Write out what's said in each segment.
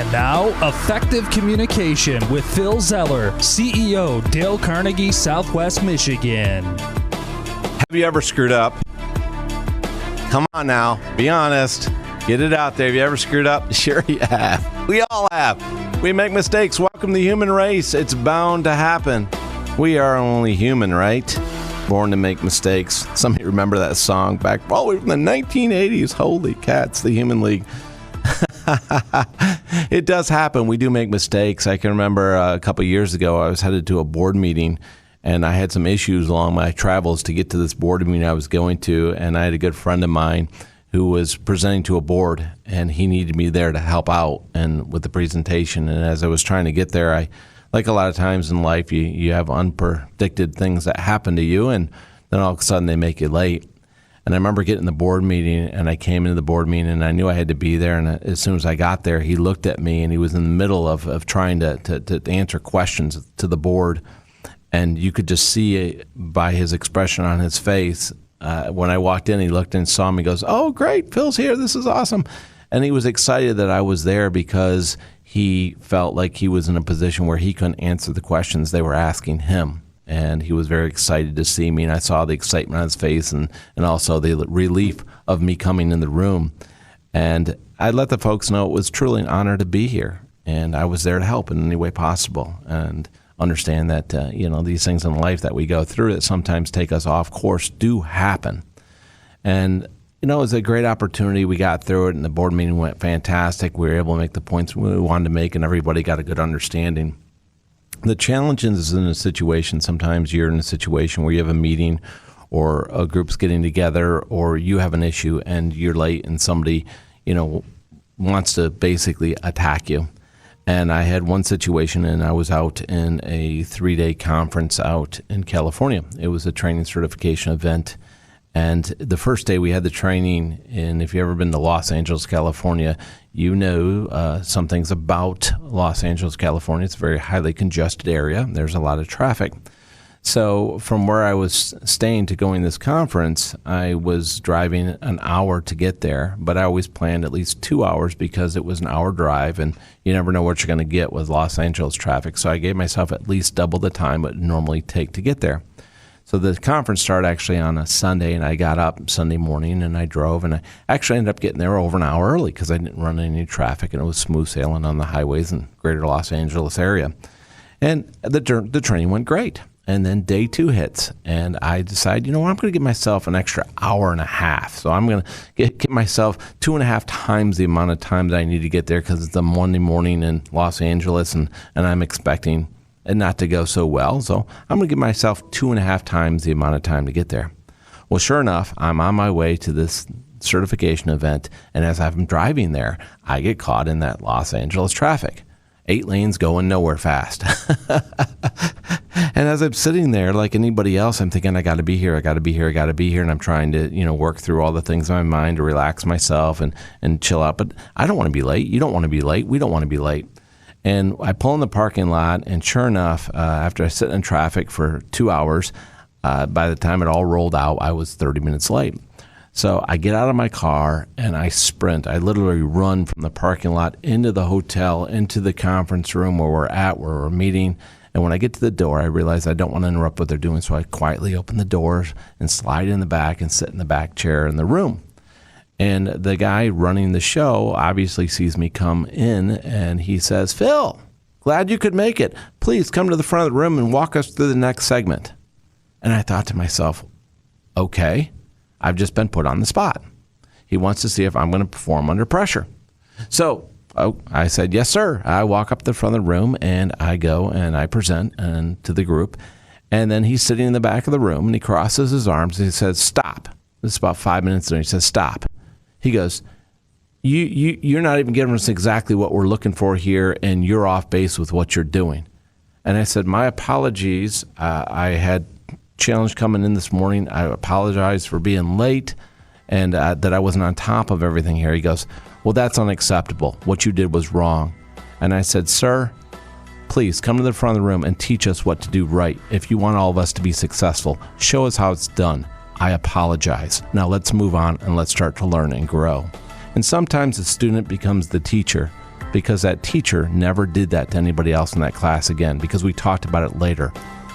And now, Effective Communication with Phil Zeller, CEO, Dale Carnegie, Southwest Michigan. Have you ever screwed up? Come on now, be honest. Get it out there. Have you ever screwed up? Sure you have. We all have. We make mistakes. Welcome to the human race. It's bound to happen. We are only human, right? Born to make mistakes. Some of you remember that song back all the way from the 1980s. Holy cats, the Human League. It does happen. We do make mistakes. I can remember a couple of years ago, I was headed to a board meeting, and I had some issues along my travels to get to this board meeting I was going to, and I had a good friend of mine who was presenting to a board, and he needed me there to help out and with the presentation. And as I was trying to get there, like a lot of times in life, you have unpredicted things that happen to you, and then all of a sudden they make you late. And I remember getting the board meeting, and I came into the board meeting, and I knew I had to be there. And as soon as I got there, he looked at me, and he was in the middle of trying to answer questions to the board. And you could just see it by his expression on his face. When I walked in, he looked and saw me, goes, "Oh, great, Phil's here. This is awesome." And he was excited that I was there because he felt like he was in a position where he couldn't answer the questions they were asking him. And he was very excited to see me, and I saw the excitement on his face and also the relief of me coming in the room. And I let the folks know it was truly an honor to be here, and I was there to help in any way possible, and understand that these things in life that we go through that sometimes take us off course do happen. And it was a great opportunity. We got through it, and the board meeting went fantastic. We were able to make the points we wanted to make, and everybody got a good understanding. The challenge is in a situation, sometimes you're in a situation where you have a meeting or a group's getting together, or you have an issue and you're late, and somebody, wants to basically attack you. And I had one situation, and I was out in a 3-day conference out in California. It was a training certification event. And the first day we had the training, and if you've ever been to Los Angeles, California, you know some things about Los Angeles, California. It's a very highly congested area. There's a lot of traffic. So from where I was staying to going to this conference, I was driving an hour to get there, but I always planned at least 2 hours because it was an hour drive, and you never know what you're going to get with Los Angeles traffic. So I gave myself at least double the time it would normally take to get there. So the conference started actually on a Sunday, and I got up Sunday morning, and I drove, and I actually ended up getting there over an hour early because I didn't run any traffic, and it was smooth sailing on the highways in greater Los Angeles area. And the training went great. And then day 2 hits, and I decide, I'm going to give myself an extra hour and a half. So I'm going to get myself 2.5 times the amount of time that I need to get there because it's a Monday morning in Los Angeles, and I'm expecting it not to go so well. So I'm going to give myself 2.5 times the amount of time to get there. Well, sure enough, I'm on my way to this certification event, and as I'm driving there, I get caught in that Los Angeles traffic. 8 lanes going nowhere fast. And as I'm sitting there, like anybody else, I'm thinking, I got to be here. And I'm trying to, work through all the things in my mind to relax myself and chill out. But I don't want to be late. You don't want to be late. We don't want to be late. And I pull in the parking lot, and sure enough, after I sit in traffic for 2 hours, by the time it all rolled out, I was 30 minutes late. So I get out of my car and I sprint. I literally run from the parking lot into the hotel, into the conference room where we're meeting. And when I get to the door, I realize I don't want to interrupt what they're doing. So I quietly open the doors and slide in the back and sit in the back chair in the room. And the guy running the show obviously sees me come in, and he says, "Phil, glad you could make it. Please come to the front of the room and walk us through the next segment." And I thought to myself, okay, I've just been put on the spot. He wants to see if I'm going to perform under pressure. So I said, "Yes, sir." I walk up the front of the room, and I go and I present to the group. And then he's sitting in the back of the room, and he crosses his arms, and he says, "Stop." This is about 5 minutes later. He says, "Stop." He goes, you're not even giving us exactly what we're looking for here, and you're off base with what you're doing. And I said, "My apologies. I had challenge coming in this morning. I apologize for being late and that I wasn't on top of everything here." He goes, "Well, that's unacceptable. What you did was wrong." And I said, "Sir, please come to the front of the room and teach us what to do right. If you want all of us to be successful, show us how it's done. I apologize. Now let's move on and let's start to learn and grow." And sometimes the student becomes the teacher because that teacher never did that to anybody else in that class again, because we talked about it later.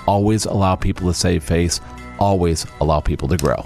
Always allow people to save face. Always allow people to grow.